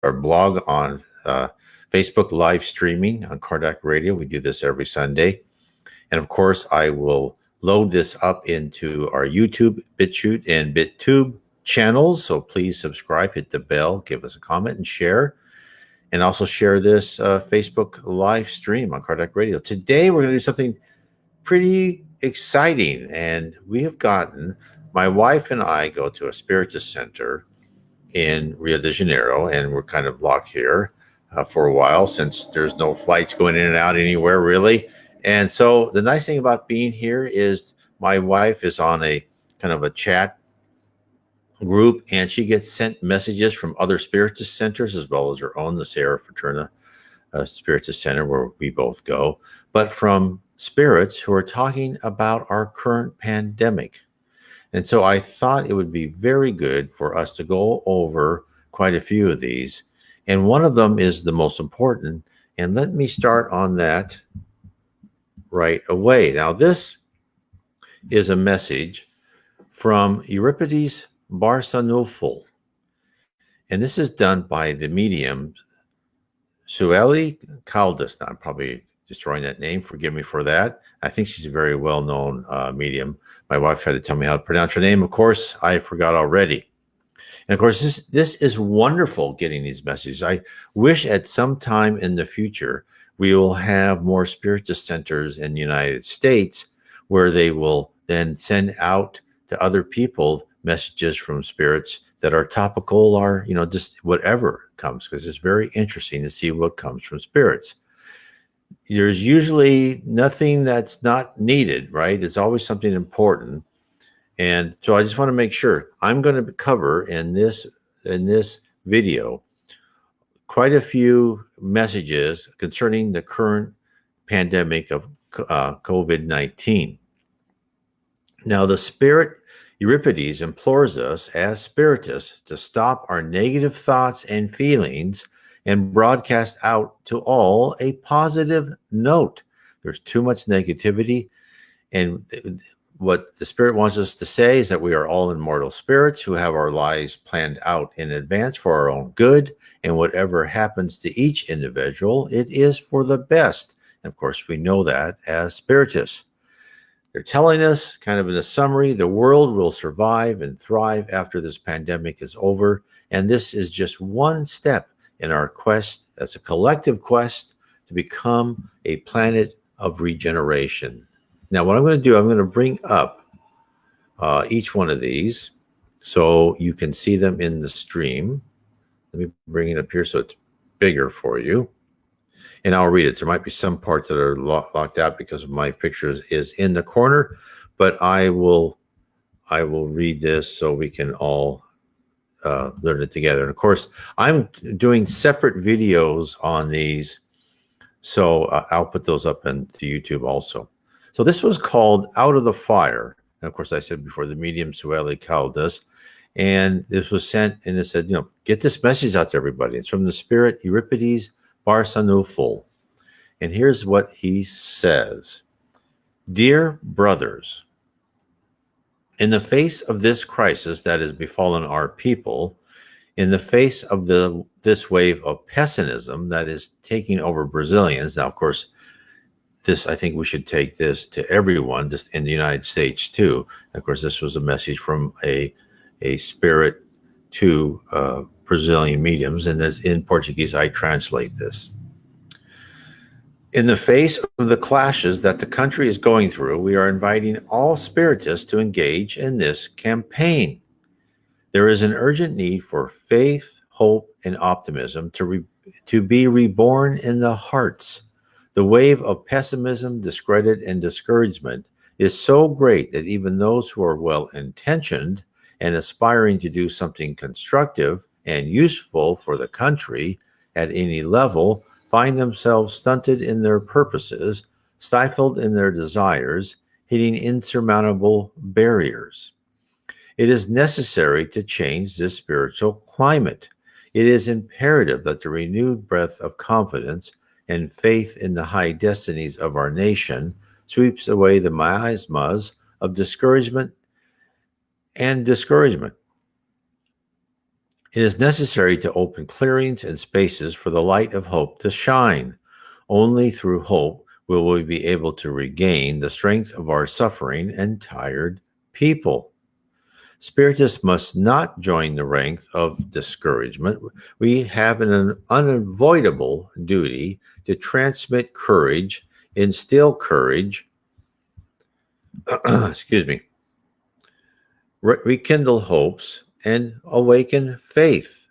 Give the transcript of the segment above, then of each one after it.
our blog on Facebook live streaming on Kardec Radio. We do this every Sunday. And of course, I will load this up into our YouTube, BitChute, and BitTube channels. So please subscribe, hit the bell, give us a comment, and share. And also share this Facebook live stream on Kardec Radio. Today, we're going to do something pretty exciting. And we have gotten, my wife and I go to a Spiritist center in Rio de Janeiro, and we're kind of locked here for a while since there's no flights going in and out anywhere really. And so the nice thing about being here is my wife is on a kind of a chat group, and she gets sent messages from other Spiritist centers as well as her own, the Sierra Fraterna Spiritist Center, where we both go, but from spirits who are talking about our current pandemic. And so I thought it would be very good for us to go over quite a few of these. And one of them is the most important. And let me start on that right away. Now, this is a message from Euripides Barçanufo. And this is done by the medium Sueli Caldas. Now, I'm probably destroying that name. Forgive me for that. I think she's a very well-known medium. My wife had to tell me how to pronounce her name. Of course, I forgot already. And of course, this is wonderful getting these messages. I wish at some time in the future, we will have more Spiritist centers in the United States where they will then send out to other people messages from spirits that are topical or, just whatever comes, because it's very interesting to see what comes from spirits. There's usually nothing that's not needed, right? It's always something important. And so I just want to make sure I'm going to cover in this video quite a few messages concerning the current pandemic of COVID-19. Now, the spirit Euripides implores us as spiritists to stop our negative thoughts and feelings and broadcast out to all a positive note. There's too much negativity. And what the spirit wants us to say is that we are all immortal spirits who have our lives planned out in advance for our own good. And whatever happens to each individual, it is for the best. And of course, we know that as spiritists. They're telling us, kind of in a summary, the world will survive and thrive after this pandemic is over. And this is just one step in our quest, as a collective quest, to become a planet of regeneration. Now, what I'm going to do, I'm going to bring up each one of these so you can see them in the stream. Let me bring it up here so it's bigger for you. And I'll read it. There might be some parts that are locked out because my picture is in the corner, but I will read this so we can all learn it together. And of course, I'm doing separate videos on these, so I'll put those up into YouTube also. So this was called Out of the Fire. And of course, I said before, the medium Sueli Caldas. And this was sent, and it said, get this message out to everybody. It's from the spirit Euripides Barçanufo. And here's what he says. Dear brothers, in the face of this crisis that has befallen our people, in the face of this wave of pessimism that is taking over Brazilians, now, of course, I think we should take this to everyone, just in the United States too. And of course, this was a message from a spirit to Brazilian mediums, and as in Portuguese, I translate this. In the face of the clashes that the country is going through, we are inviting all spiritists to engage in this campaign. There is an urgent need for faith, hope, and optimism to be reborn in the hearts. The wave of pessimism, discredit, and discouragement is so great that even those who are well-intentioned and aspiring to do something constructive and useful for the country at any level find themselves stunted in their purposes, stifled in their desires, hitting insurmountable barriers. It is necessary to change this spiritual climate. It is imperative that the renewed breath of confidence and faith in the high destinies of our nation sweeps away the miasmas of discouragement. It is necessary to open clearings and spaces for the light of hope to shine. Only through hope will we be able to regain the strength of our suffering and tired people. Spiritists must not join the ranks of discouragement. We have an unavoidable duty to transmit courage, instill courage, excuse me, rekindle hopes, and awaken faith.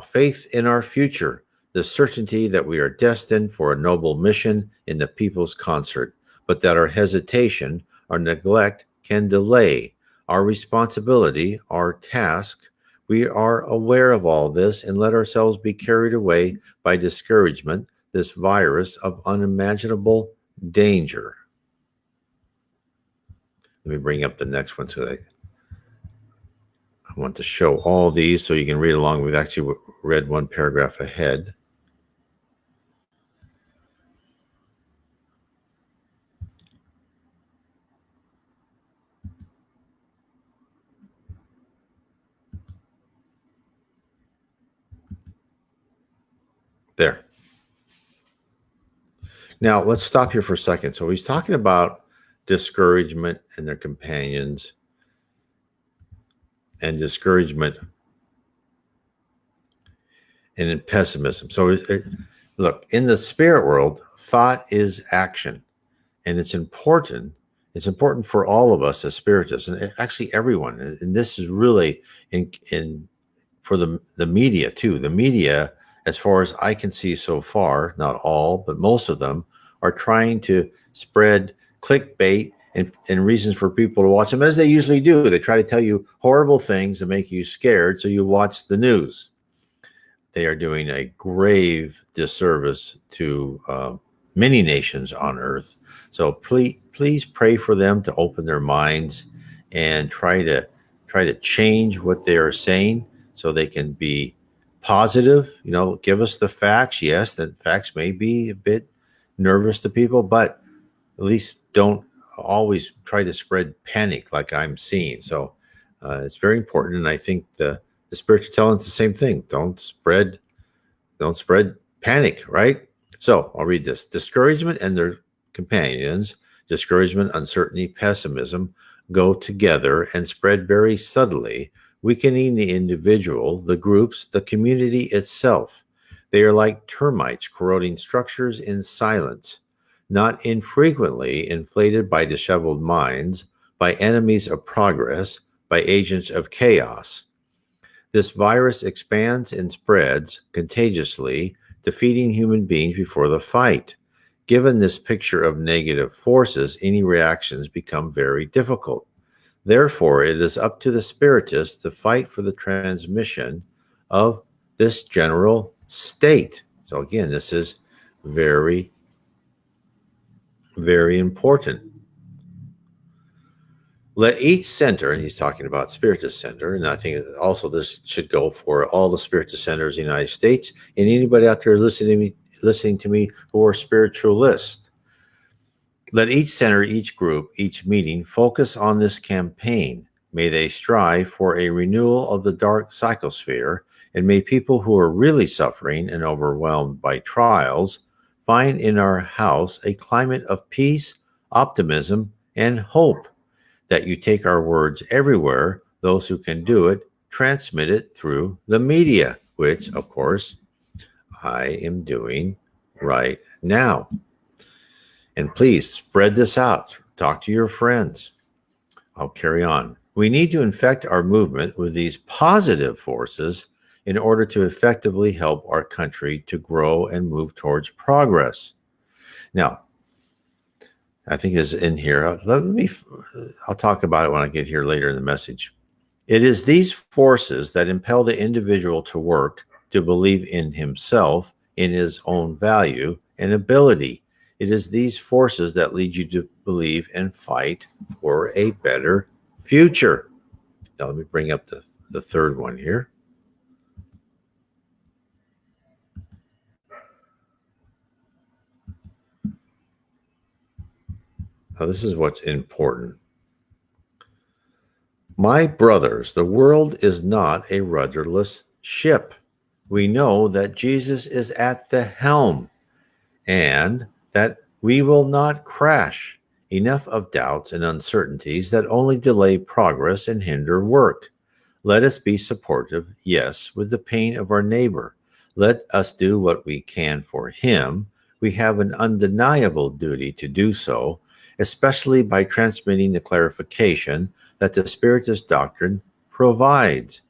Faith in our future, the certainty that we are destined for a noble mission in the people's concert, but that our hesitation, our neglect can delay our responsibility, our task. We are aware of all this and let ourselves be carried away by discouragement, this virus of unimaginable danger. Let me bring up the next one so that I want to show all these so you can read along. We've actually read one paragraph ahead. There. Now, let's stop here for a second. So he's talking about discouragement and their companions, and discouragement and in pessimism. So look, in the spirit world, thought is action, and it's important. It's important for all of us as spiritists, and actually everyone. And this is really in for the media too. The media, as far as I can see so far, not all, but most of them are trying to spread clickbait and reasons for people to watch them, as they usually do. They try to tell you horrible things to make you scared, so you watch the news. They are doing a grave disservice to many nations on earth. So please pray for them to open their minds and try to change what they are saying so they can be positive. Give us the facts. Yes, the facts may be a bit nervous to people, but at least don't always try to spread panic like I'm seeing. So it's very important, and I think the spirits are telling us the same thing. Don't spread panic, right? So I'll read this. Discouragement and their companions, discouragement, uncertainty, pessimism, go together and spread very subtly, weakening the individual, the groups, the community itself. They are like termites corroding structures in silence, not infrequently inflated by disheveled minds, by enemies of progress, by agents of chaos. This virus expands and spreads contagiously, defeating human beings before the fight. Given this picture of negative forces, any reactions become very difficult. Therefore, it is up to the spiritists to fight for the transmission of this general state. So again, this is very, very important. Let each center, and he's talking about Spiritist Center, and I think also this should go for all the Spiritist centers in the United States, and anybody out there listening to me who are spiritualists. Let each center, each group, each meeting focus on this campaign. May they strive for a renewal of the dark psychosphere, and may people who are really suffering and overwhelmed by trials find in our house a climate of peace, optimism, and hope. That you take our words everywhere, those who can do it, transmit it through the media, which, of course, I am doing right now. And please spread this out. Talk to your friends. I'll carry on. We need to infect our movement with these positive forces in order to effectively help our country to grow and move towards progress. Now, I think is in here. I'll talk about it when I get here later in the message. It is these forces that impel the individual to work, to believe in himself, in his own value and ability. It is these forces that lead you to believe and fight for a better future. Now, let me bring up the third one here. Now, this is what's important. My brothers, the world is not a rudderless ship. We know that Jesus is at the helm and that we will not crash. Enough of doubts and uncertainties that only delay progress and hinder work. Let us be supportive, yes, with the pain of our neighbor. Let us do what we can for him. We have an undeniable duty to do so, especially by transmitting the clarification that the Spiritist doctrine provides,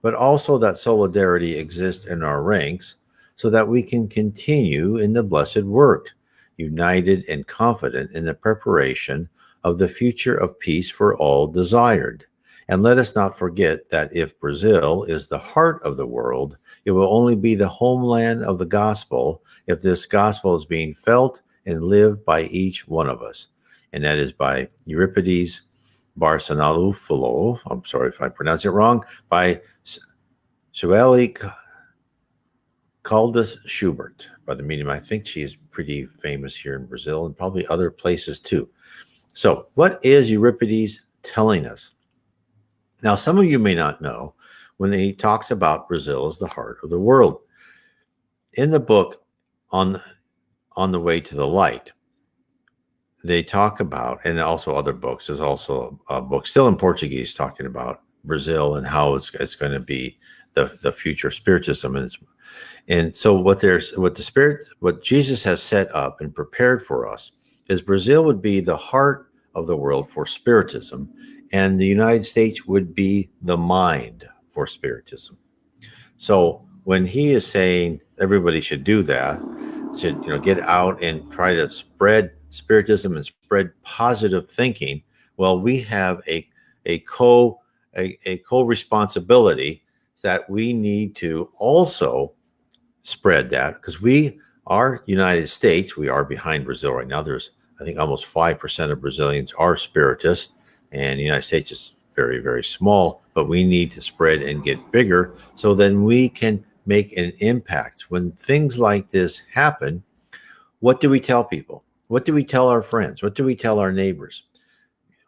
but also that solidarity exists in our ranks so that we can continue in the blessed work, united and confident in the preparation of the future of peace for all desired. And let us not forget that if Brazil is the heart of the world, it will only be the homeland of the gospel if this gospel is being felt and lived by each one of us. And that is by Euripides Barçanufolo. I'm sorry if I pronounce it wrong. By Sueli Caldas Schubert, by the medium. I think she is pretty famous here in Brazil and probably other places too. So, what is Euripides telling us? Now, some of you may not know when he talks about Brazil as the heart of the world. In the book on the Way to the Light, they talk about, and also other books, there's also a book still in Portuguese talking about Brazil and how it's going to be the future spiritism. And so what Jesus has set up and prepared for us is Brazil would be the heart of the world for spiritism, and the United States would be the mind for spiritism. So when he is saying everybody should do that, should get out and try to spread spiritism and spread positive thinking, well, we have a co-responsibility that we need to also spread that, because we are United States, we are behind Brazil right now. There's, I think, almost 5% of Brazilians are spiritists, and the United States is very, very small, but we need to spread and get bigger so then we can make an impact. When things like this happen, what do we tell people? What do we tell our friends? What do we tell our neighbors?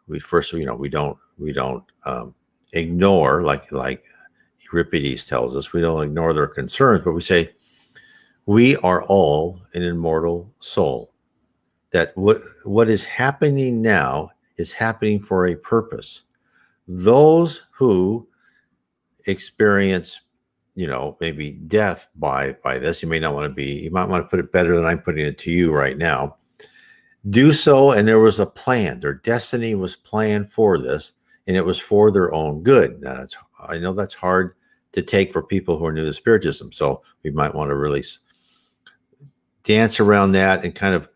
We first, we don't ignore, like Euripides tells us, we don't ignore their concerns, but we say, we are all an immortal soul. That what is happening now is happening for a purpose. Those who experience, maybe death by this, you might want to put it better than I'm putting it to you right now. Do so, and there was a plan. Their destiny was planned for this, and it was for their own good. Now, I know that's hard to take for people who are new to Spiritism, so we might want to really dance around that and kind of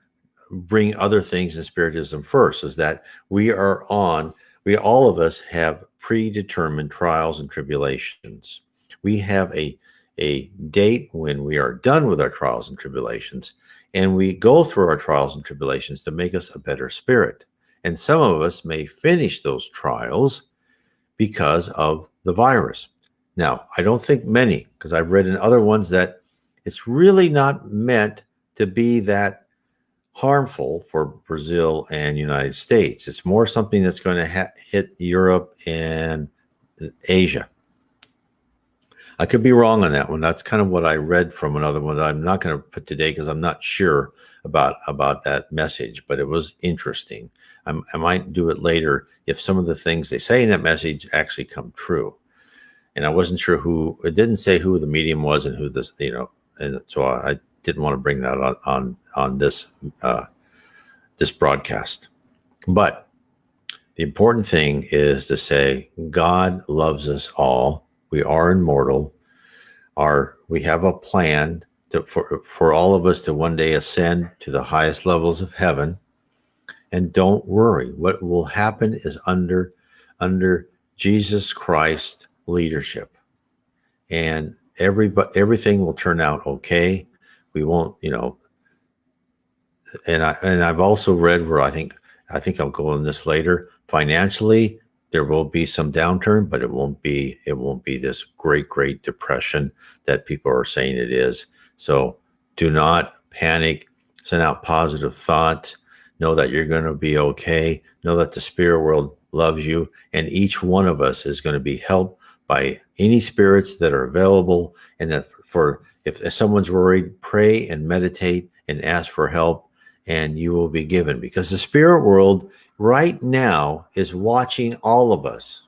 bring other things in Spiritism first, is that we all of us have predetermined trials and tribulations. We have a date when we are done with our trials and tribulations, and we go through our trials and tribulations to make us a better spirit. And some of us may finish those trials because of the virus. Now, I don't think many, because I've read in other ones that it's really not meant to be that harmful for Brazil and United States. It's more something that's going to hit Europe and Asia. I could be wrong on that one. That's kind of what I read from another one that I'm not going to put today because I'm not sure about that message, but it was interesting. I might do it later if some of the things they say in that message actually come true. And I wasn't sure it didn't say who the medium was and who this, and so I didn't want to bring that on this this broadcast. But the important thing is to say God loves us all. We are immortal. We have a plan for all of us to one day ascend to the highest levels of heaven. And don't worry, what will happen is under Jesus Christ's leadership, and everything will turn out okay. We won't, and I've also read where I think I'll go on this later. Financially, there will be some downturn, but it won't be this great depression that people are saying it is. So do not panic. Send out positive thoughts. Know that you're going to be okay. Know that the spirit world loves you, and each one of us is going to be helped by any spirits that are available, and that if someone's worried, pray and meditate and ask for help, and you will be given, because the spirit world right now is watching all of us.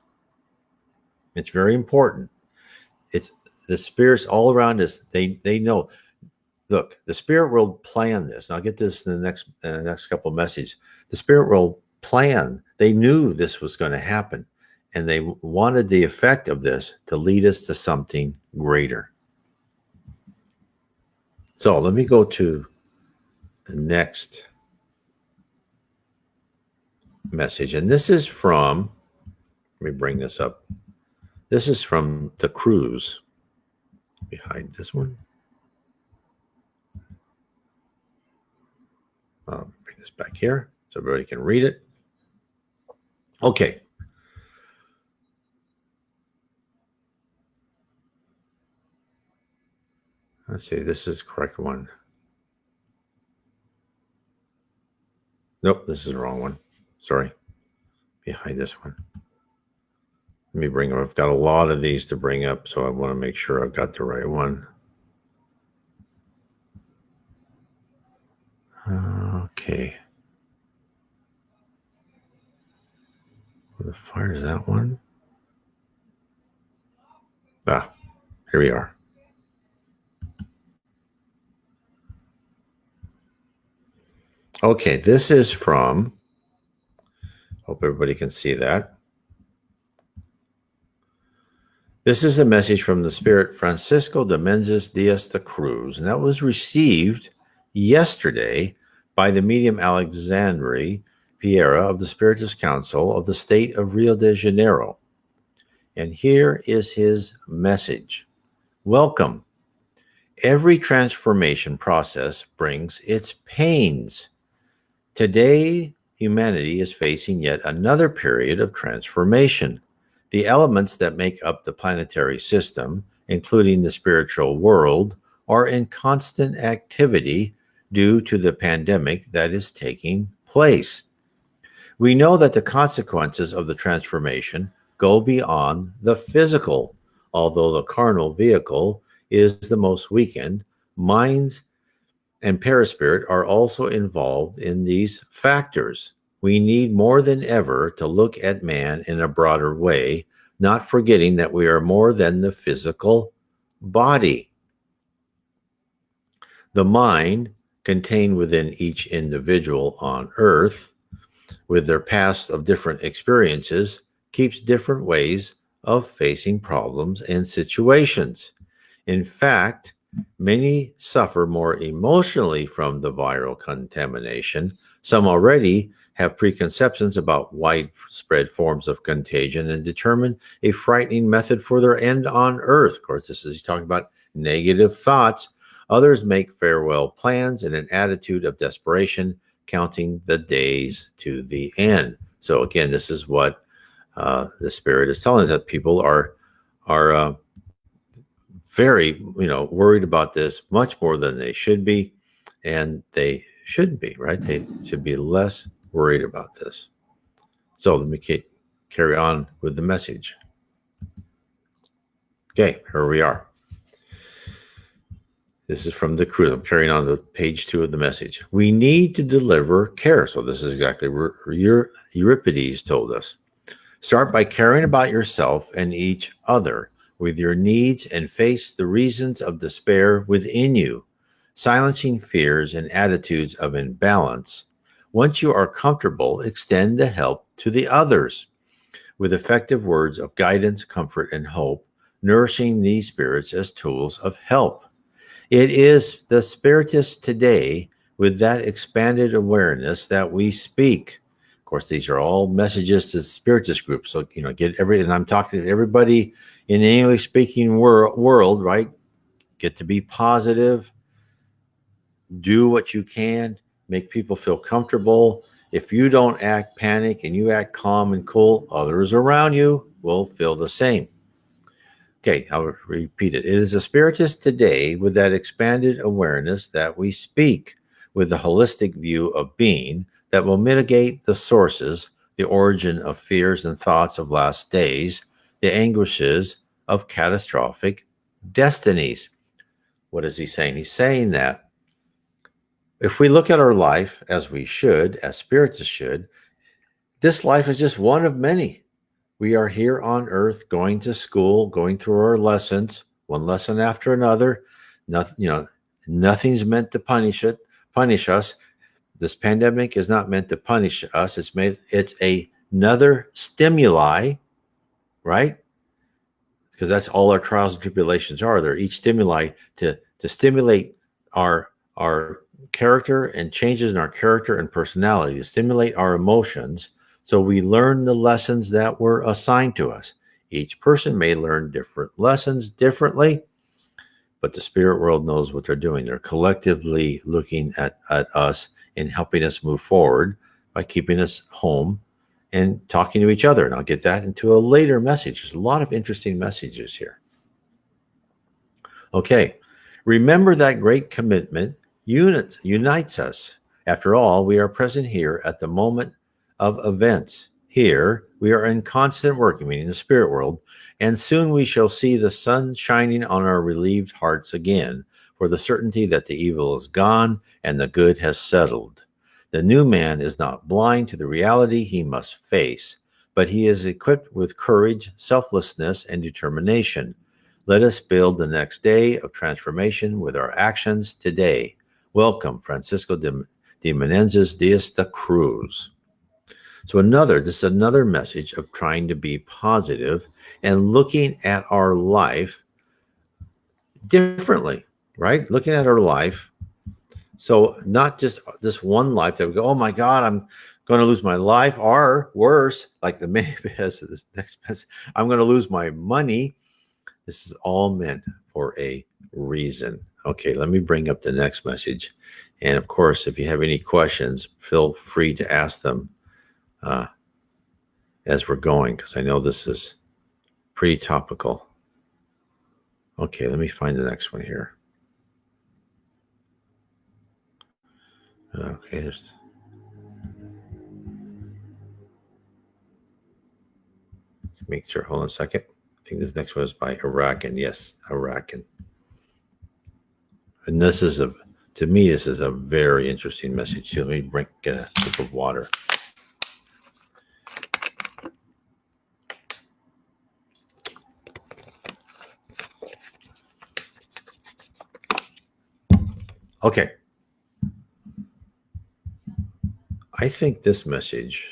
It's very important. It's the spirits all around us. They know. Look, the spirit world planned this. And I'll get this in the next couple of messages. The spirit world planned. They knew this was going to happen, and they wanted the effect of this to lead us to something greater. So let me go to the next message, and this is from, let me bring this up. This is from the cruise. Behind this one. Bring this back here so everybody can read it. Okay. Let's see, this is the correct one. Nope, this is the wrong one. Sorry. Behind this one. Let me bring them. I've got a lot of these to bring up, so I want to make sure I've got the right one. Okay. Where the fire is that one? Here we are. Okay, this is from, hope everybody can see that. This is a message from the Spirit Francisco de Menzies Diaz de Cruz, and that was received yesterday by the medium Alexandre Vieira of the Spiritist Council of the state of Rio de Janeiro. And here is his message. Welcome. Every transformation process brings its pains. Today, humanity is facing yet another period of transformation. The elements that make up the planetary system, including the spiritual world, are in constant activity due to the pandemic that is taking place. We know that the consequences of the transformation go beyond the physical. Although the carnal vehicle is the most weakened, minds and perispirit are also involved in these factors. We need more than ever to look at man in a broader way, not forgetting that we are more than the physical body. The mind, contained within each individual on earth, with their past of different experiences, keeps different ways of facing problems and situations. In fact, many suffer more emotionally from the viral contamination. Some already have preconceptions about widespread forms of contagion and determine a frightening method for their end on earth. Of course, this is he's talking about negative thoughts. Others make farewell plans in an attitude of desperation, counting the days to the end. So again, this is what the Spirit is telling us, that people are very, worried about this much more than they should be, and they shouldn't be, right? They should be less worried about this. So let me carry on with the message. Okay, here we are. This is from the cruise. I'm carrying on to page 2 of the message. We need to deliver care. So this is exactly what Euripides told us. Start by caring about yourself and each other with your needs, and face the reasons of despair within you, silencing fears and attitudes of imbalance. Once you are comfortable, extend the help to the others with effective words of guidance, comfort, and hope, nourishing these spirits as tools of help. It is the Spiritists today with that expanded awareness that we speak. Of course, these are all messages to the Spiritist group. So, and I'm talking to everybody in the English-speaking world, right? Get to be positive. Do what you can. Make people feel comfortable. If you don't act panic and you act calm and cool, others around you will feel the same. Okay, I'll repeat it. It is a Spiritist today with that expanded awareness that we speak, with the holistic view of being that will mitigate the sources, the origin of fears and thoughts of last days, the anguishes of catastrophic destinies. What is he saying? He's saying that if we look at our life as we should, as spiritists should, this life is just one of many. We are here on earth, going to school, going through our lessons, one lesson after another. Nothing, nothing's meant to punish us. This pandemic is not meant to punish us. It's another stimuli, right? Because that's all our trials and tribulations are. They're each stimuli to stimulate our character and changes in our character and personality, to stimulate our emotions, so we learn the lessons that were assigned to us. Each person may learn different lessons differently, but the spirit world knows what they're doing. They're collectively looking at us and helping us move forward by keeping us home and talking to each other. And I'll get that into a later message. There's a lot of interesting messages here. Okay, remember that great commitment unites us. After all, we are present here at the moment of events. Here, we are in constant work, meaning the spirit world, and soon we shall see the sun shining on our relieved hearts again, for the certainty that the evil is gone and the good has settled. The new man is not blind to the reality he must face, but he is equipped with courage, selflessness, and determination. Let us build the next day of transformation with our actions today. Welcome, Francisco de Menendez Diaz de Cruz. So this is another message of trying to be positive and looking at our life differently, right? Looking at our life. So not just this one life that we go, oh my God, I'm going to lose my life, or worse, like the man has this next message, I'm going to lose my money. This is all meant for a reason. Okay, let me bring up the next message. And of course, if you have any questions, feel free to ask them as we're going, because I know this is pretty topical. Okay, let me find the next one here. Okay, make sure, hold on a second. I think this next one is by Arakan. Yes, Arakan. And this is to me, this is a very interesting message. So let me get a sip of water. Okay. I think this message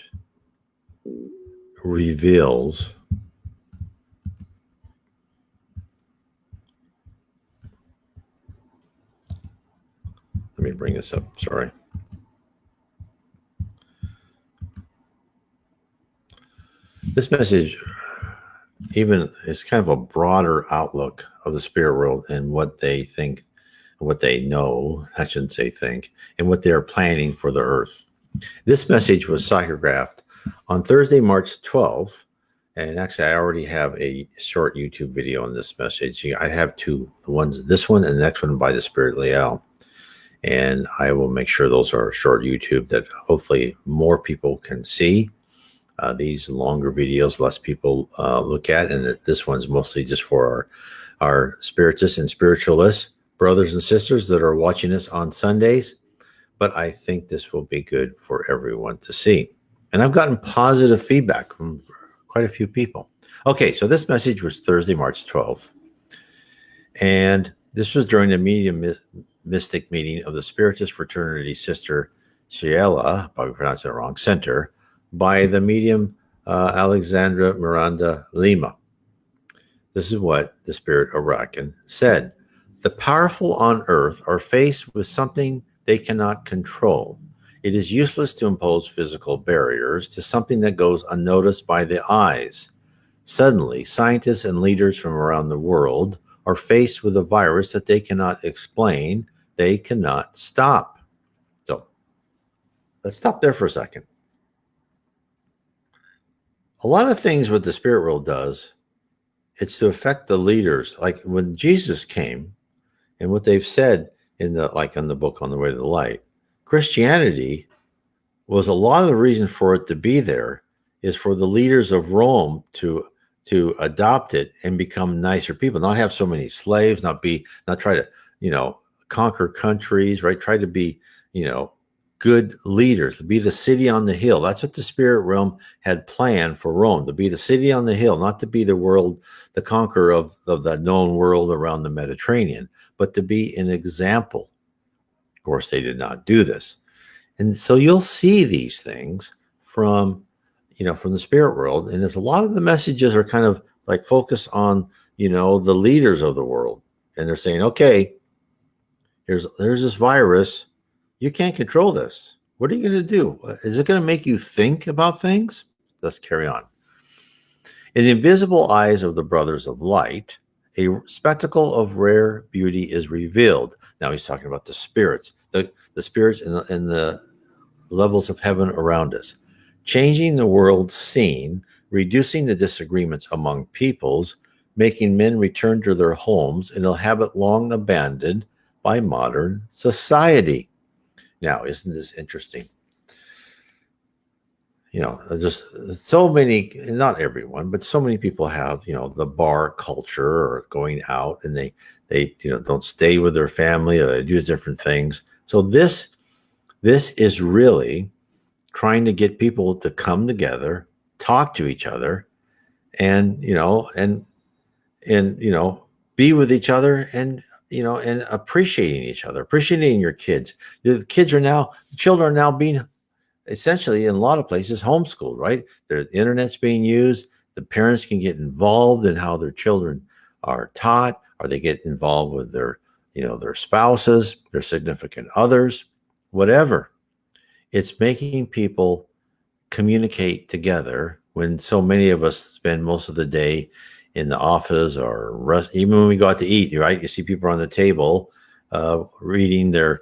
reveals let me bring this up. Sorry. This message even is kind of a broader outlook of the spirit world and what they think, what they know, I shouldn't say think, and what they're planning for the earth. This message was psychographed on Thursday, March 12th. And actually, I already have a short YouTube video on this message. I have two, this one and the next one by the Spirit Leal. And I will make sure those are short YouTube that hopefully more people can see. These longer videos, less people look at. And this one's mostly just for our spiritists and spiritualists, brothers and sisters that are watching us on Sundays. But I think this will be good for everyone to see. And I've gotten positive feedback from quite a few people. Okay, so this message was Thursday, March 12th. And this was during the medium mystic meeting of the Spiritist Fraternity Sister Sheila, probably pronounced it wrong, Center, by the medium Alexandra Miranda Lima. This is what the Spirit Arakan said. The powerful on earth are faced with something they cannot control. It is useless to impose physical barriers to something that goes unnoticed by the eyes. Suddenly, scientists and leaders from around the world are faced with a virus that they cannot explain, they cannot stop. So, let's stop there for a second. A lot of things what the spirit world does, it's to affect the leaders. Like when Jesus came, and what they've said in the book On the Way to the Light, Christianity was a lot of the reason for it to be there is for the leaders of Rome to to adopt it and become nicer people, not have so many slaves, not try to, conquer countries, right? Try to be, good leaders, to be the city on the hill. That's what the spirit realm had planned for Rome, to be the city on the hill, not to be the world, the conqueror of the known world around the Mediterranean, but to be an example. Of course, they did not do this. And so you'll see these things from the spirit world. And there's a lot of the messages are kind of like focus on, the leaders of the world. And they're saying, okay, there's this virus. You can't control this. What are you going to do? Is it going to make you think about things? Let's carry on. In the invisible eyes of the brothers of light, a spectacle of rare beauty is revealed. Now he's talking about the spirits, the spirits in the levels of heaven around us, changing the world scene, reducing the disagreements among peoples, making men return to their homes and a habit long abandoned by modern society. Now, isn't this interesting? Just so many, not everyone, but so many people have, the bar culture or going out, and they don't stay with their family, or they do different things. So this is really trying to get people to come together, talk to each other, and be with each other, and and appreciating each other, appreciating your kids. The children are now being essentially in a lot of places homeschooled, right? The internet's being used. The parents can get involved in how their children are taught, or they get involved with their spouses, their significant others, whatever. It's making people communicate together when so many of us spend most of the day in the office or even when we go out to eat, right? You see people on the table reading their,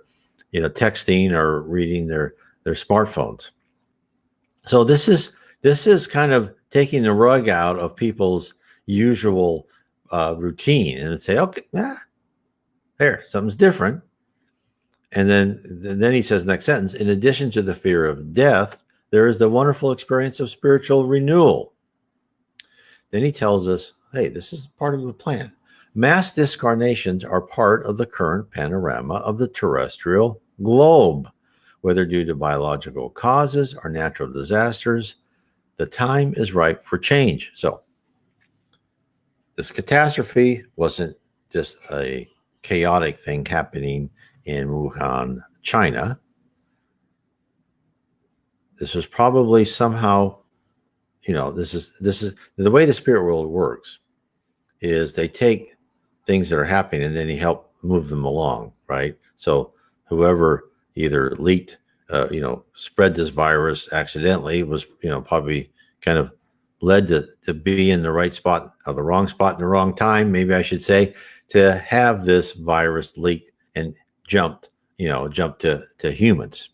texting or reading their smartphones. So this is kind of taking the rug out of people's usual routine and say, okay, there, something's different. And then he says, next sentence, in addition to the fear of death, there is the wonderful experience of spiritual renewal. Then he tells us, hey, this is part of the plan. Mass discarnations are part of the current panorama of the terrestrial globe. Whether due to biological causes or natural disasters, the time is ripe for change. So this catastrophe wasn't just a chaotic thing happening in Wuhan, China. This was probably somehow, this is the way the spirit world works, is they take things that are happening and then he help move them along, right? So whoever either leaked, spread this virus accidentally was, probably kind of led to be in the right spot or the wrong spot in the wrong time, maybe I should say, to have this virus leak and jump to humans.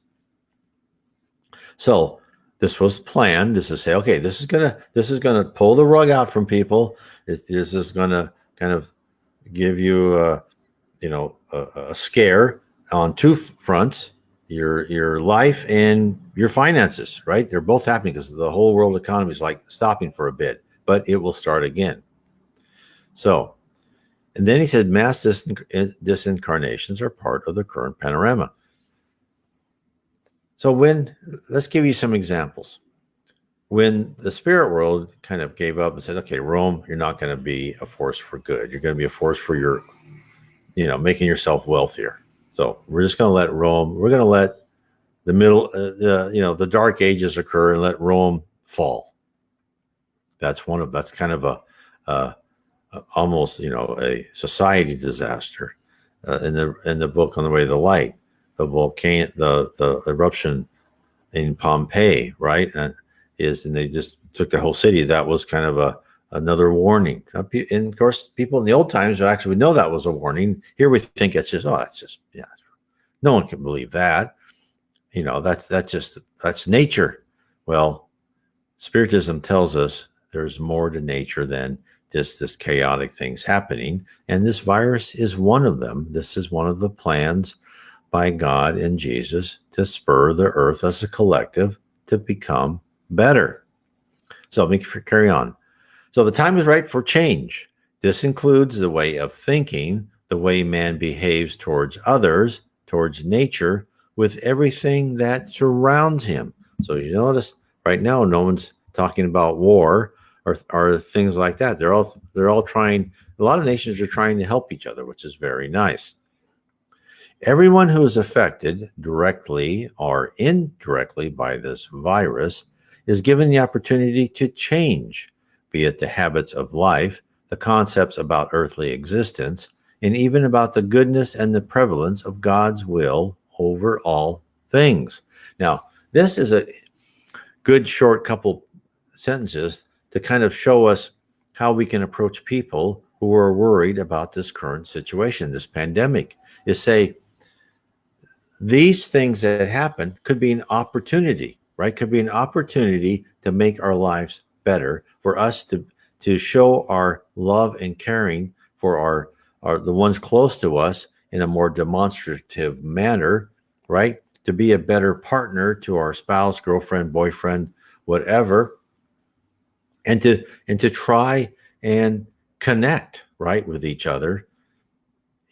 So this was planned. This is say, okay, this is gonna pull the rug out from people. This is gonna kind of give you a scare on two fronts: your life and your finances. Right? They're both happening because the whole world economy is like stopping for a bit, but it will start again. So, and then he said, mass disincarnations are part of the current panorama. So let's give you some examples. When the spirit world kind of gave up and said, okay, Rome, you're not going to be a force for good. You're going to be a force for your, making yourself wealthier. So we're just going to let Rome, we're going to let the the dark ages occur and let Rome fall. That's kind of almost, a society disaster. In the book On the Way to the Light, the volcano, the eruption in Pompeii, right? And they just took the whole city. That was kind of another warning. And of course, people in the old times actually would know that was a warning. Here we think it's just, no one can believe that. That's nature. Well, Spiritism tells us there's more to nature than just this chaotic things happening. And this virus is one of them. This is one of the plans by God and Jesus to spur the earth as a collective to become better. So let me carry on. So the time is right for change. This includes the way of thinking, the way man behaves towards others, towards nature, with everything that surrounds him. So you notice right now, no one's talking about war or things like that. They're all trying. A lot of nations are trying to help each other, which is very nice. Everyone who is affected directly or indirectly by this virus is given the opportunity to change, be it the habits of life, the concepts about earthly existence, and even about the goodness and the prevalence of God's will over all things. Now, this is a good short couple sentences to kind of show us how we can approach people who are worried about this current situation, this pandemic, is say, these things that happen could be an opportunity, right? Could be an opportunity to make our lives better, for us to show our love and caring for our the ones close to us in a more demonstrative manner, right? To be a better partner to our spouse, girlfriend, boyfriend, whatever, and to try and connect right with each other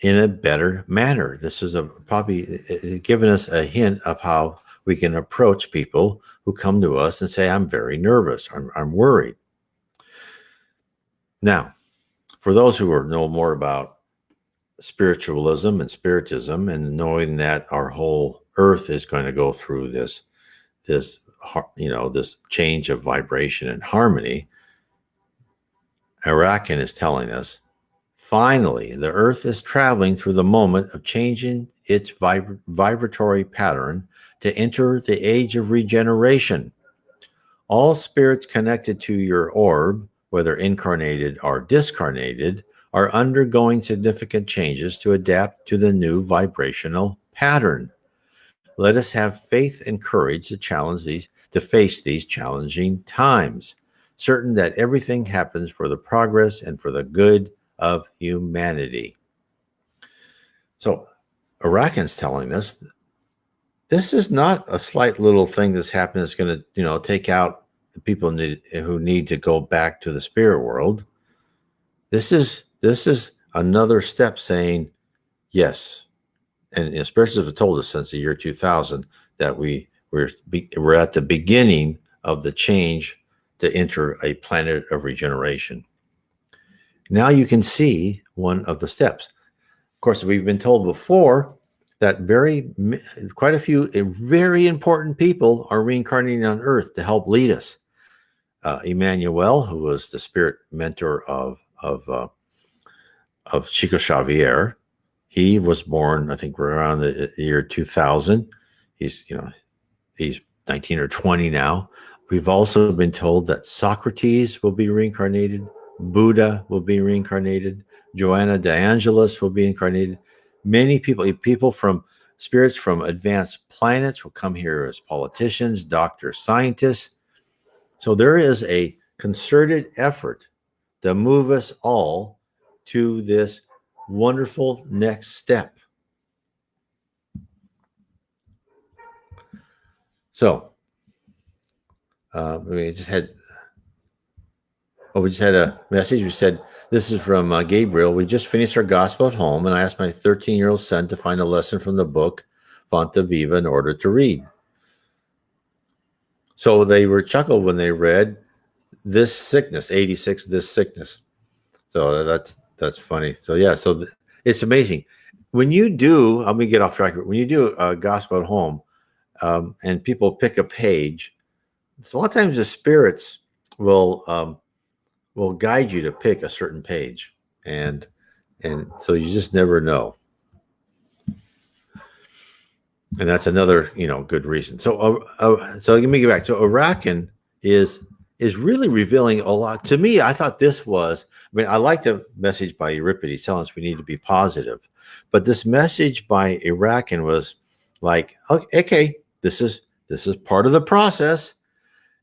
in a better manner. This is probably giving us a hint of how we can approach people who come to us and say, I'm very nervous, I'm worried. Now, for those who know more about spiritualism and spiritism, and knowing that our whole earth is going to go through this change of vibration and harmony, Arakan is telling us, finally, the Earth is traveling through the moment of changing its vibratory pattern to enter the age of regeneration. All spirits connected to your orb, whether incarnated or discarnated, are undergoing significant changes to adapt to the new vibrational pattern. Let us have faith and courage to face these challenging times, certain that everything happens for the progress and for the good of humanity. So Arakan's telling us this is not a slight little thing that's happened that's going to, take out the people who need to go back to the spirit world. This is another step saying yes. And spirits have told us since the year 2000 that we're at the beginning of the change to enter a planet of regeneration. Now you can see one of the steps. Of course, we've been told before that quite a few very important people are reincarnating on Earth to help lead us. Emmanuel, who was the spirit mentor of Chico Xavier, he was born, I think, around the year 2000. He's 19 or 20 now. We've also been told that Socrates will be reincarnated, Buddha will be reincarnated, Joanna de Angelis will be incarnated. Many people from spirits from advanced planets will come here as politicians, doctors, scientists. So there is a concerted effort to move us all to this wonderful next step. So we just had a message. We said, this is from Gabriel. We just finished our gospel at home, and I asked my 13-year-old son to find a lesson from the book Fonte Viva in order to read. So they were chuckled when they read this sickness, 86, this sickness. So that's funny. So yeah, it's amazing. When you do, let me get off track. When you do a gospel at home, and people pick a page, so a lot of times the spirits will guide you to pick a certain page, and so you just never know. And that's another good reason. So let me get back. So Arakan is really revealing a lot to me. I thought this was. I like the message by Euripides telling us we need to be positive, but this message by Arakan was like, okay, this is part of the process.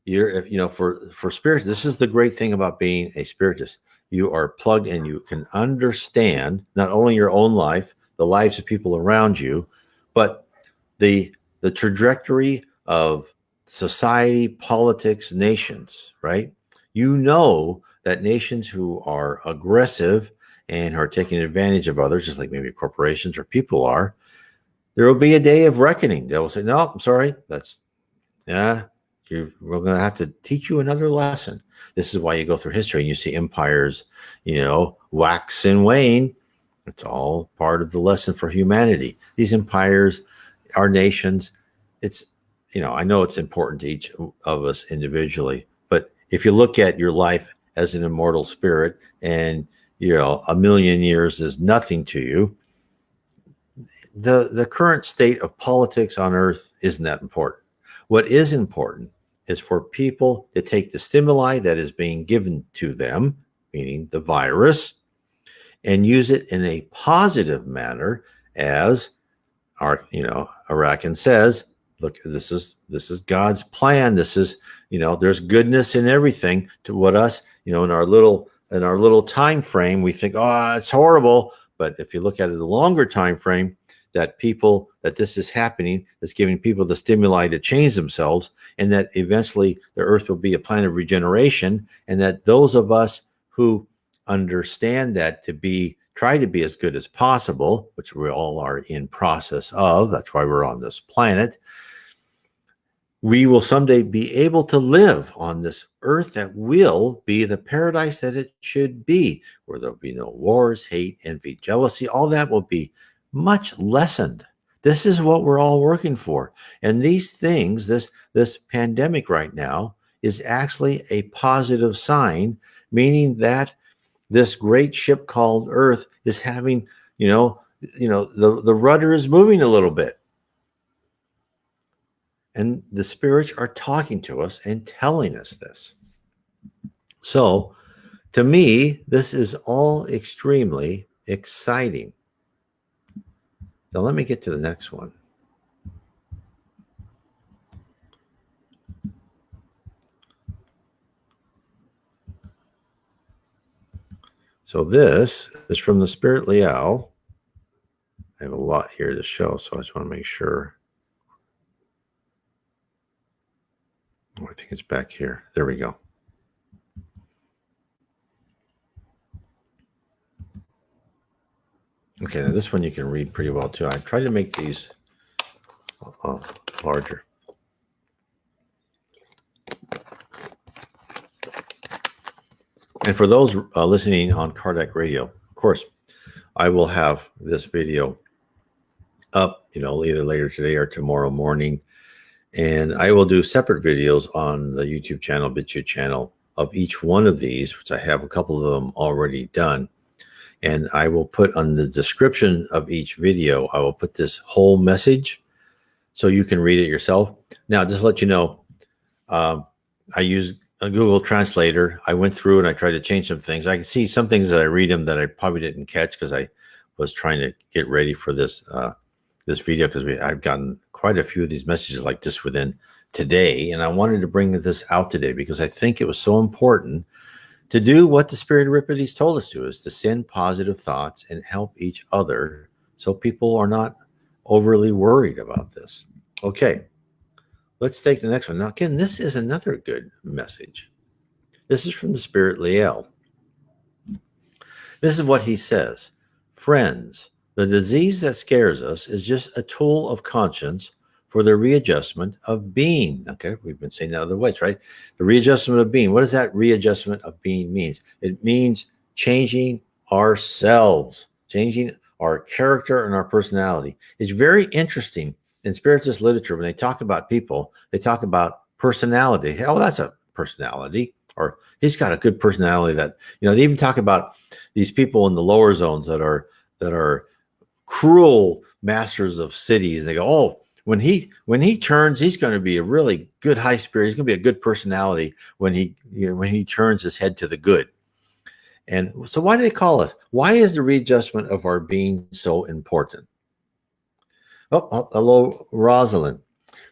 For spirits, this is the great thing about being a spiritist. You are plugged and you can understand not only your own life, the lives of people around you, but the trajectory of society, politics, nations, right? You know that nations who are aggressive and are taking advantage of others, just like maybe corporations or people are, there will be a day of reckoning. They will say, no, I'm sorry. We're going to have to teach you another lesson. This is why you go through history and you see empires, wax and wane. It's all part of the lesson for humanity. These empires, our nations, I know it's important to each of us individually, but if you look at your life as an immortal spirit and, a million years is nothing to you, the current state of politics on earth isn't that important. What is important is for people to take the stimuli that is being given to them, meaning the virus, and use it in a positive manner, as Arakan says, look, this is God's plan. This is, there's goodness in everything. To what us, in our little time frame, we think, oh, it's horrible. But if you look at it a longer time frame, that this is happening, that's giving people the stimuli to change themselves, and that eventually the earth will be a planet of regeneration, and that those of us who understand that try to be as good as possible, which we all are in process of, that's why we're on this planet, we will someday be able to live on this earth that will be the paradise that it should be, where there'll be no wars, hate, envy, jealousy. All that will be much lessened. This is what we're all working for. And these things, this pandemic right now, is actually a positive sign, meaning that this great ship called Earth is having, the rudder is moving a little bit. And the spirits are talking to us and telling us this. So, to me, this is all extremely exciting. Now, let me get to the next one. So this is from the Spirit Liao. I have a lot here to show, so I just want to make sure. Oh, I think it's back here. There we go. Okay, now this one you can read pretty well too. I tried to make these larger. And for those listening on Kardec Radio, of course, I will have this video up, either later today or tomorrow morning. And I will do separate videos on the YouTube channel, BitChute channel, of each one of these, which I have a couple of them already done. And I will put on the description of each video, I will put this whole message so you can read it yourself. Now, just to let you know, I use a Google Translator. I went through and I tried to change some things. I can see some things that I read them that I probably didn't catch because I was trying to get ready for this this video, because I've gotten quite a few of these messages like this within today. And I wanted to bring this out today because I think it was so important to do what the Spirit of Euripides told us to, is to send positive thoughts and help each other so people are not overly worried about this. Okay, let's take the next one. Now, again, this is another good message. This is from the Spirit Liao. This is what he says. Friends, the disease that scares us is just a tool of conscience for the readjustment of being. Okay, we've been saying that other ways, right? The readjustment of being. What does that readjustment of being means? It means changing ourselves, changing our character and our personality. It's very interesting in Spiritist literature when they talk about people, they talk about personality. Oh, that's a personality, or he's got a good personality. That, they even talk about these people in the lower zones that are cruel masters of cities. They go, oh, when he turns, he's going to be a really good high spirit. He's going to be a good personality when he turns his head to the good. And so why do they call us? Why is the readjustment of our being so important? Oh, hello, Rosalind.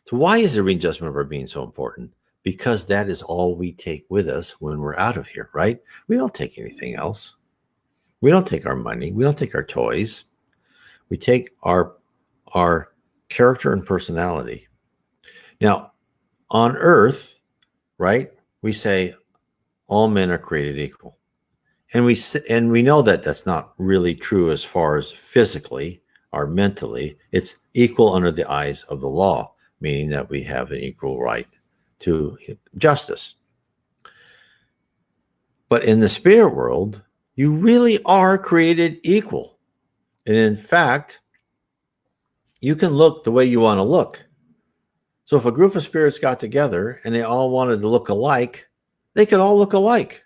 So why is the readjustment of our being so important? Because that is all we take with us when we're out of here, right? We don't take anything else. We don't take our money. We don't take our toys. We take our character and personality. Now, on Earth, right, we say, all men are created equal. And we know that that's not really true as far as physically or mentally. It's equal under the eyes of the law, meaning that we have an equal right to justice. But in the spirit world, you really are created equal. And in fact, you can look the way you want to look. So if a group of spirits got together and they all wanted to look alike, they could all look alike.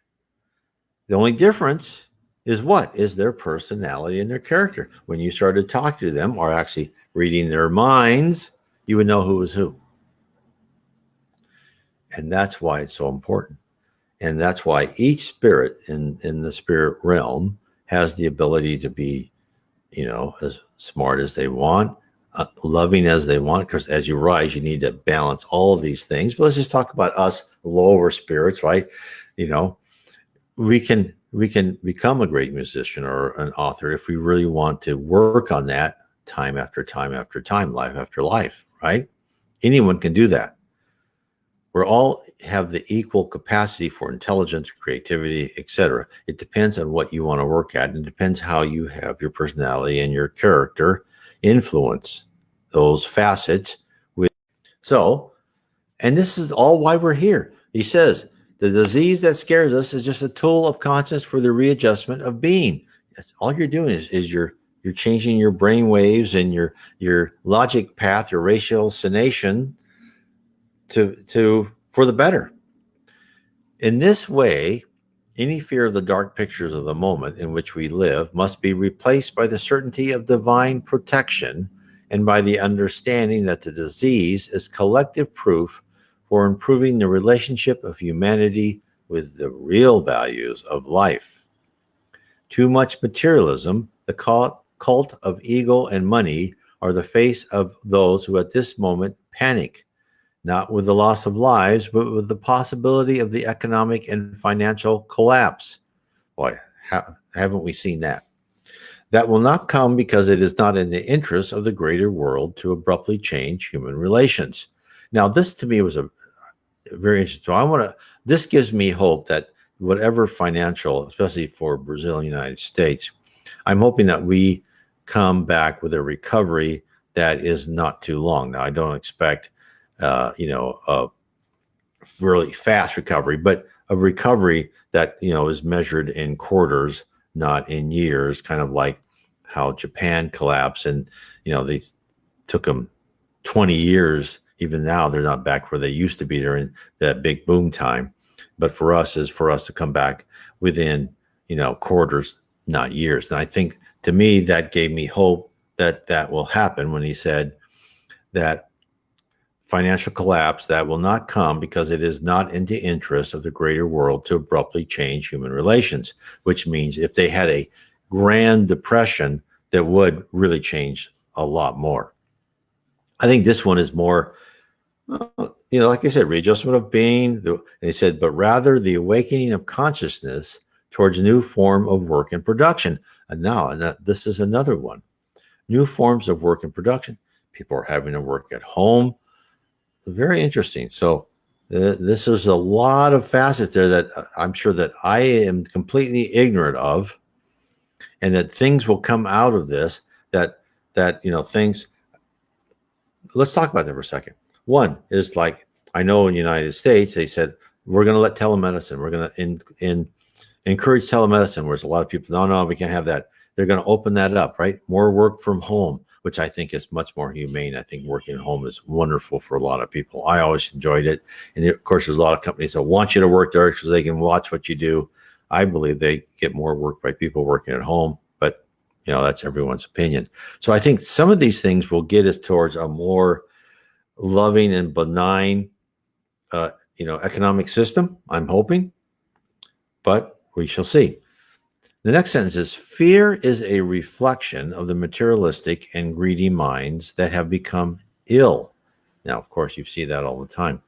The only difference is what? Is their personality and their character. When you started talking to them or actually reading their minds, you would know who was who. And that's why it's so important. And that's why each spirit in the spirit realm has the ability to be, as smart as they want, loving as they want, because as you rise, you need to balance all of these things. But let's just talk about us lower spirits, right? We can become a great musician or an author if we really want to work on that time after time after time, life after life, right? Anyone can do that. We all have the equal capacity for intelligence, creativity, etc. It depends on what you want to work at, and it depends how you have your personality and your character influence those facets. And this is all why we're here. He says, the disease that scares us is just a tool of conscience for the readjustment of being. That's all you're doing is you're changing your brain waves and your logic path, your ratiocination for the better. In this way, any fear of the dark pictures of the moment in which we live must be replaced by the certainty of divine protection and by the understanding that the disease is collective proof for improving the relationship of humanity with the real values of life. Too much materialism, the cult of ego and money, are the face of those who at this moment panic, not with the loss of lives, but with the possibility of the economic and financial collapse. Boy, haven't we seen that? That will not come because it is not in the interest of the greater world to abruptly change human relations. Now, this to me was a very interesting. This gives me hope that whatever financial, especially for Brazil and the United States, I'm hoping that we come back with a recovery that is not too long. Now, I don't expect a really fast recovery, but a recovery that, is measured in quarters, not in years, kind of like how Japan collapsed. And, they took them 20 years. Even now, they're not back where they used to be during that big boom time. But for us to come back within, quarters, not years. And I think, to me, that gave me hope that will happen when he said that financial collapse that will not come because it is not in the interest of the greater world to abruptly change human relations, which means if they had a grand depression, that would really change a lot more. I think this one is more, like I said, readjustment of being. And he said, but rather the awakening of consciousness towards a new form of work and production. And this is another one. New forms of work and production. People are having to work at home. Very interesting. So this is a lot of facets there that I'm sure that I am completely ignorant of, and that things will come out of this that things. Let's talk about that for a second. One is, like, I know in the United States, they said, we're going to let telemedicine, we're going to encourage telemedicine, whereas a lot of people, no, we can't have that. They're going to open that up, right? More work from home, which I think is much more humane. I think working at home is wonderful for a lot of people. I always enjoyed it. And of course, there's a lot of companies that want you to work there because they can watch what you do. I believe they get more work by people working at home, but that's everyone's opinion. So I think some of these things will get us towards a more loving and benign, economic system, I'm hoping, but we shall see. The next sentence is, fear is a reflection of the materialistic and greedy minds that have become ill. Now, of course, you see that all the time.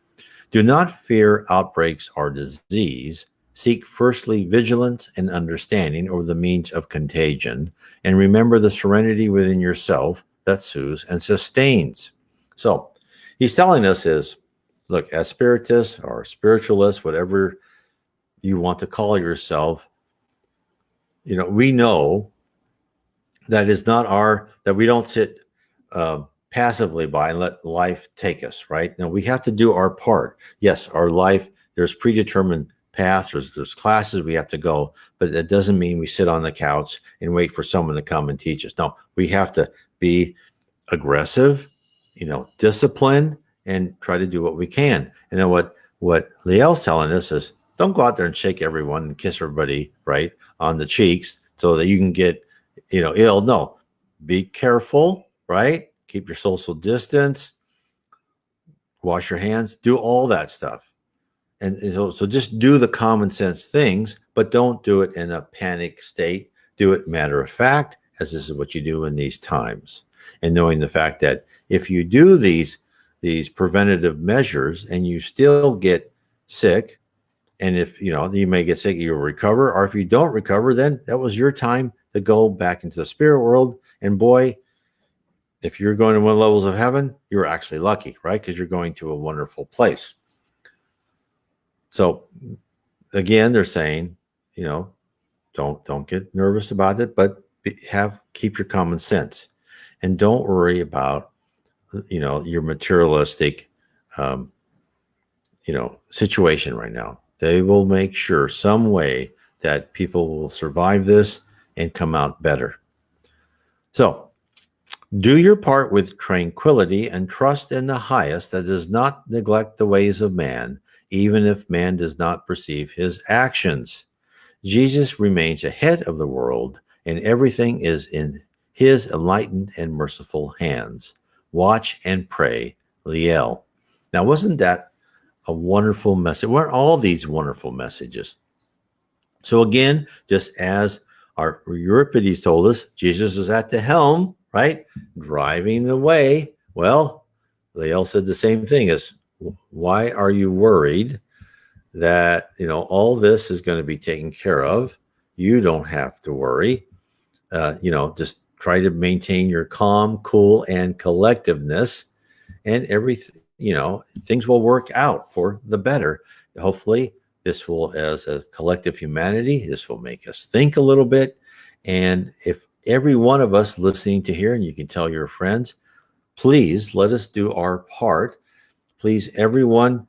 Do not fear outbreaks or disease. Seek firstly vigilance and understanding over the means of contagion, and remember the serenity within yourself that soothes and sustains. So he's telling us is, look, as spiritists or spiritualists, whatever you want to call yourself, we know that is not that we don't sit passively by and let life take us, right? Now we have to do our part. Yes, our life, there's predetermined paths, there's classes we have to go, but that doesn't mean we sit on the couch and wait for someone to come and teach us. No, we have to be aggressive, disciplined, and try to do what we can. And then what Liel's telling us is, don't go out there and shake everyone and kiss everybody right on the cheeks so that you can get ill. No, be careful, right? Keep your social distance, wash your hands, do all that stuff. And so just do the common sense things, but don't do it in a panic state. Do it matter of fact, as this is what you do in these times. And knowing the fact that if you do these preventative measures and you still get sick, and if you may get sick, you'll recover, or if you don't recover, then that was your time to go back into the spirit world. And boy, if you're going to one levels of heaven, you're actually lucky, right? Because you're going to a wonderful place. So again, they're saying, don't get nervous about it, but keep your common sense, and don't worry about your materialistic situation right now. They will make sure some way that people will survive this and come out better. So do your part with tranquility and trust in the highest that does not neglect the ways of man, even if man does not perceive his actions. Jesus remains ahead of the world, and everything is in his enlightened and merciful hands. Watch and pray, Liel. Now, wasn't that a wonderful message? What are all these wonderful messages? So again, just as our Euripides told us, Jesus is at the helm, right? Driving the way. Well, Liel said the same thing as, why are you worried that, all this is going to be taken care of? You don't have to worry. Just try to maintain your calm, cool, and collectiveness, and everything, things will work out for the better. Hopefully, this will, as a collective humanity, this will make us think a little bit. And if every one of us listening to here, and you can tell your friends, please let us do our part. Please, everyone,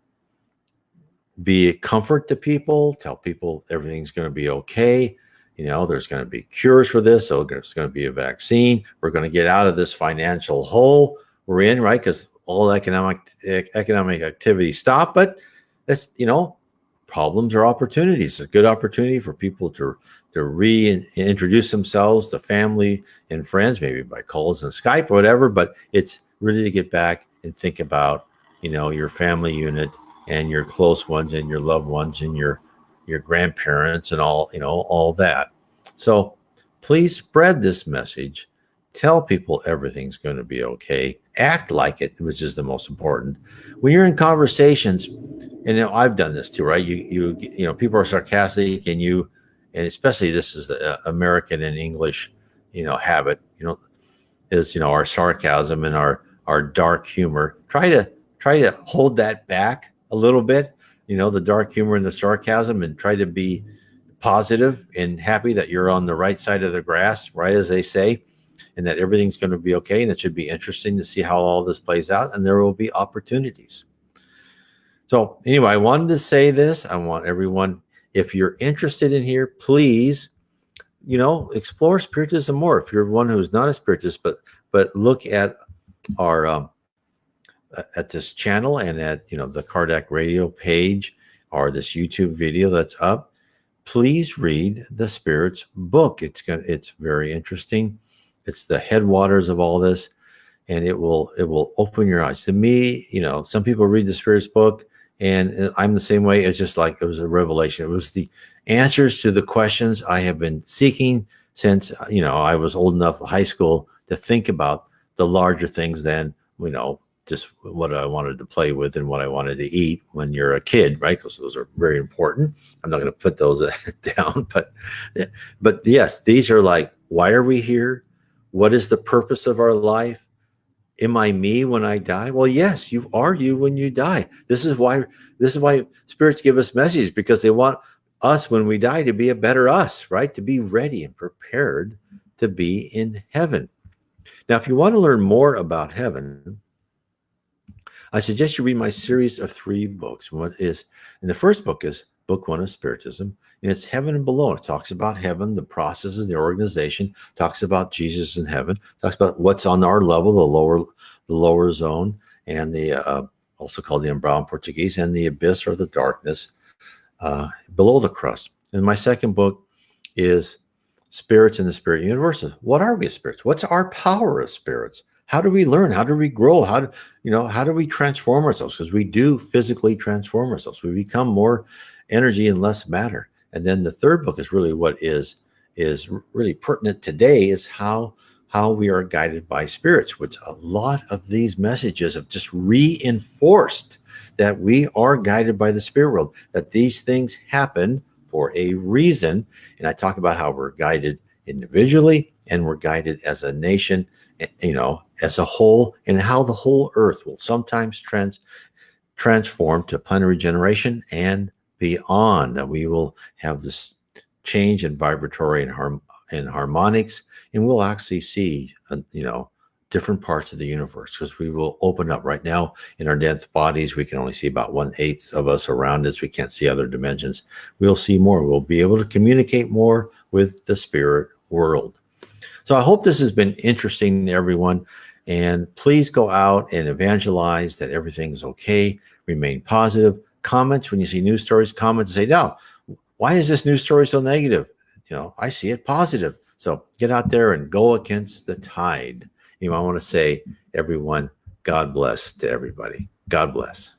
be a comfort to people. Tell people everything's going to be okay. There's going to be cures for this. So there's going to be a vaccine. We're going to get out of this financial hole we're in, right? Because all economic activity stopped. But that's, problems are opportunities. It's a good opportunity for people to reintroduce themselves to family and friends, maybe by calls and Skype or whatever. But it's really to get back and think about, your family unit and your close ones and your loved ones and your grandparents and all that. So please spread this message. Tell people everything's going to be okay. Act like it, which is the most important. When you're in conversations, and I've done this too, right? You people are sarcastic, and especially this is the American and English, habit, is our sarcasm and our dark humor. Try to hold that back a little bit, the dark humor and the sarcasm, and try to be positive and happy that you're on the right side of the grass, right, as they say, and that everything's going to be okay. And it should be interesting to see how all this plays out, and there will be opportunities. So anyway, I wanted to say this. I want everyone, if you're interested in here, please, explore Spiritism more. If you're one who's not a Spiritist, but look at our at this channel and at the Kardec Radio page or this YouTube video that's up, please read the Spirit's book. It's very interesting. It's the headwaters of all this, and it will open your eyes. To me, some people read the Spirit's book, and I'm the same way. It's just like it was a revelation. It was the answers to the questions I have been seeking since I was old enough in high school to think about the larger things than just what I wanted to play with and what I wanted to eat when you're a kid, right? Because those are very important. I'm not going to put those down, but yes, these are like, why are we here? What is the purpose of our life? Am I me when I die? Well, yes, you are you when you die. This is why spirits give us messages, because they want us when we die to be a better us, right? To be ready and prepared to be in heaven. Now, if you want to learn more about heaven, I suggest you read my series of 3 books. And the first book is book 1 of Spiritism, and it's Heaven and Below. It talks about heaven, the processes, the organization, talks about Jesus in heaven, talks about what's on our level, the lower zone, and the also called the umbral in Portuguese, and the abyss or the darkness below the crust. And my second book is Spirits in the Spirit Universe. What are we as spirits? What's our power as spirits? How do we learn? How do we grow? How do we transform ourselves? Because we do physically transform ourselves. We become more energy and less matter. And then the third book is really what is really pertinent today, is how we are guided by spirits, which a lot of these messages have just reinforced that we are guided by the spirit world, that these things happen for a reason. And I talk about how we're guided individually and we're guided as a nation, as a whole, and how the whole earth will sometimes transform to planetary generation and beyond. That we will have this change in vibratory and harmonics, and we'll actually see, different parts of the universe, because we will open up. Right now in our dense bodies, we can only see about 1/8 of us around us. We can't see other dimensions. We'll see more. We'll be able to communicate more with the spirit world. So I hope this has been interesting to everyone, and please go out and evangelize that everything's okay. Remain positive. Comments when you see news stories, comment and say, no, why is this news story so negative? I see it positive. So get out there and go against the tide. I want to say, everyone, God bless to everybody. God bless.